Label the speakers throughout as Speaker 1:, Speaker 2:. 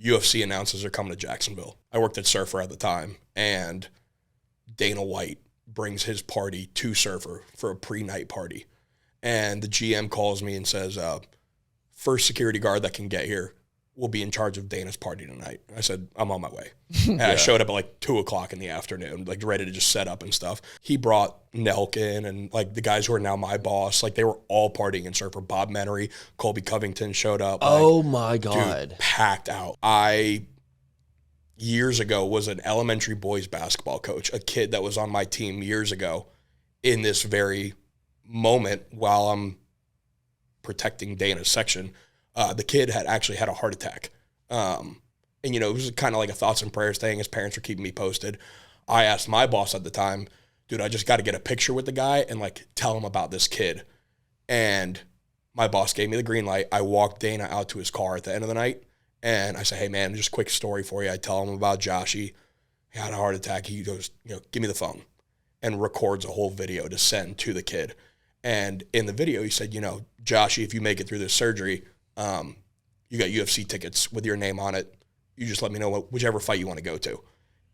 Speaker 1: UFC announcers are coming to Jacksonville. I worked at Surfer at the time, and Dana White brings his party to Surfer for a pre-night party. And the GM calls me and says, first security guard that can get here will be in charge of Dana's party tonight. I said, I'm on my way. And I showed up at like 2 o'clock in the afternoon, like ready to just set up and stuff. He brought Nelkin and like the guys who are now my boss. Like they were all partying in Surfer. Bob Menery, Colby Covington showed up.
Speaker 2: Oh my God.
Speaker 1: Dude, packed out. Years ago, was an elementary boys basketball coach, a kid that was on my team years ago in this very moment while I'm protecting Dana's section. The kid had actually had a heart attack. And, you know, it was kind of like a thoughts and prayers thing. His parents were keeping me posted. I asked my boss at the time, dude, I just got to get a picture with the guy and, like, tell him about this kid. And my boss gave me the green light. I walked Dana out to his car at the end of the night. And I said, hey, man, just a quick story for you. I tell him about Joshy. He had a heart attack. He goes, you know, give me the phone. And records a whole video to send to the kid. And in the video, he said, you know, Joshy, if you make it through this surgery, you got UFC tickets with your name on it. You just let me know whichever fight you want to go to.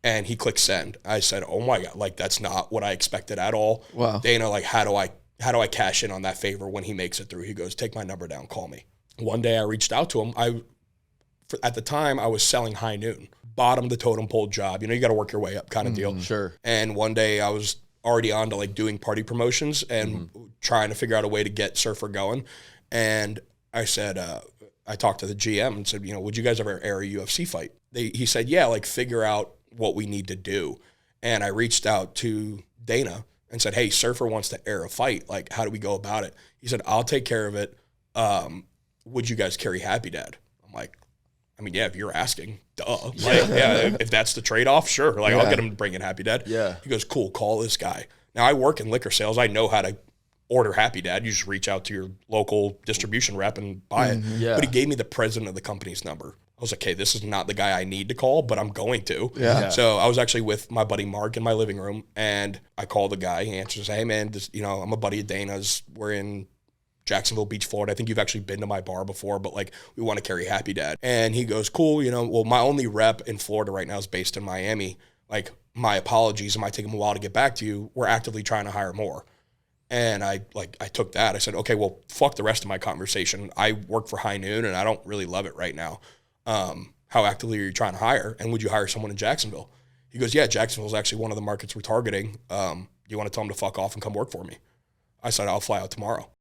Speaker 1: And he clicked send. I said, oh my God, like that's not what I expected at all.
Speaker 2: Wow.
Speaker 1: Dana, like, how do I cash in on that favor when he makes it through? He goes, take my number down, call me. One day I reached out to him. At the time, I was selling High Noon, bottom of the totem pole job. You know, you got to work your way up kind of deal.
Speaker 2: Sure.
Speaker 1: And one day I was already on to like doing party promotions and trying to figure out a way to get Surfer going. And I said, I talked to the GM and said, you know, would you guys ever air a UFC fight? He said, yeah, like figure out what we need to do. And I reached out to Dana and said, hey, Surfer wants to air a fight. Like, how do we go about it? He said, I'll take care of it. Would you guys carry Happy Dad? I'm like, I mean, yeah, if you're asking, duh. Like, yeah, if that's the trade-off, sure. Like, I'll get him to bring in Happy Dad.
Speaker 2: Yeah.
Speaker 1: He goes, cool, call this guy. Now, I work in liquor sales. I know how to order Happy Dad. You just reach out to your local distribution rep and buy it.
Speaker 2: Yeah.
Speaker 1: But he gave me the president of the company's number. I was like, okay, this is not the guy I need to call, but I'm going to.
Speaker 2: Yeah.
Speaker 1: So I was actually with my buddy Mark in my living room, and I called the guy. He answers, hey, man, you know, I'm a buddy of Dana's. We're in Jacksonville Beach, Florida. I think you've actually been to my bar before, but like we want to carry Happy Dad. And he goes, cool, you know, well, my only rep in Florida right now is based in Miami. Like, my apologies, it might take him a while to get back to you. We're actively trying to hire more. And I took that. I said, okay, well, fuck the rest of my conversation. I work for High Noon and I don't really love it right now. How actively are you trying to hire? And would you hire someone in Jacksonville? He goes, yeah, Jacksonville is actually one of the markets we're targeting. You want to tell him to fuck off and come work for me? I said, I'll fly out tomorrow.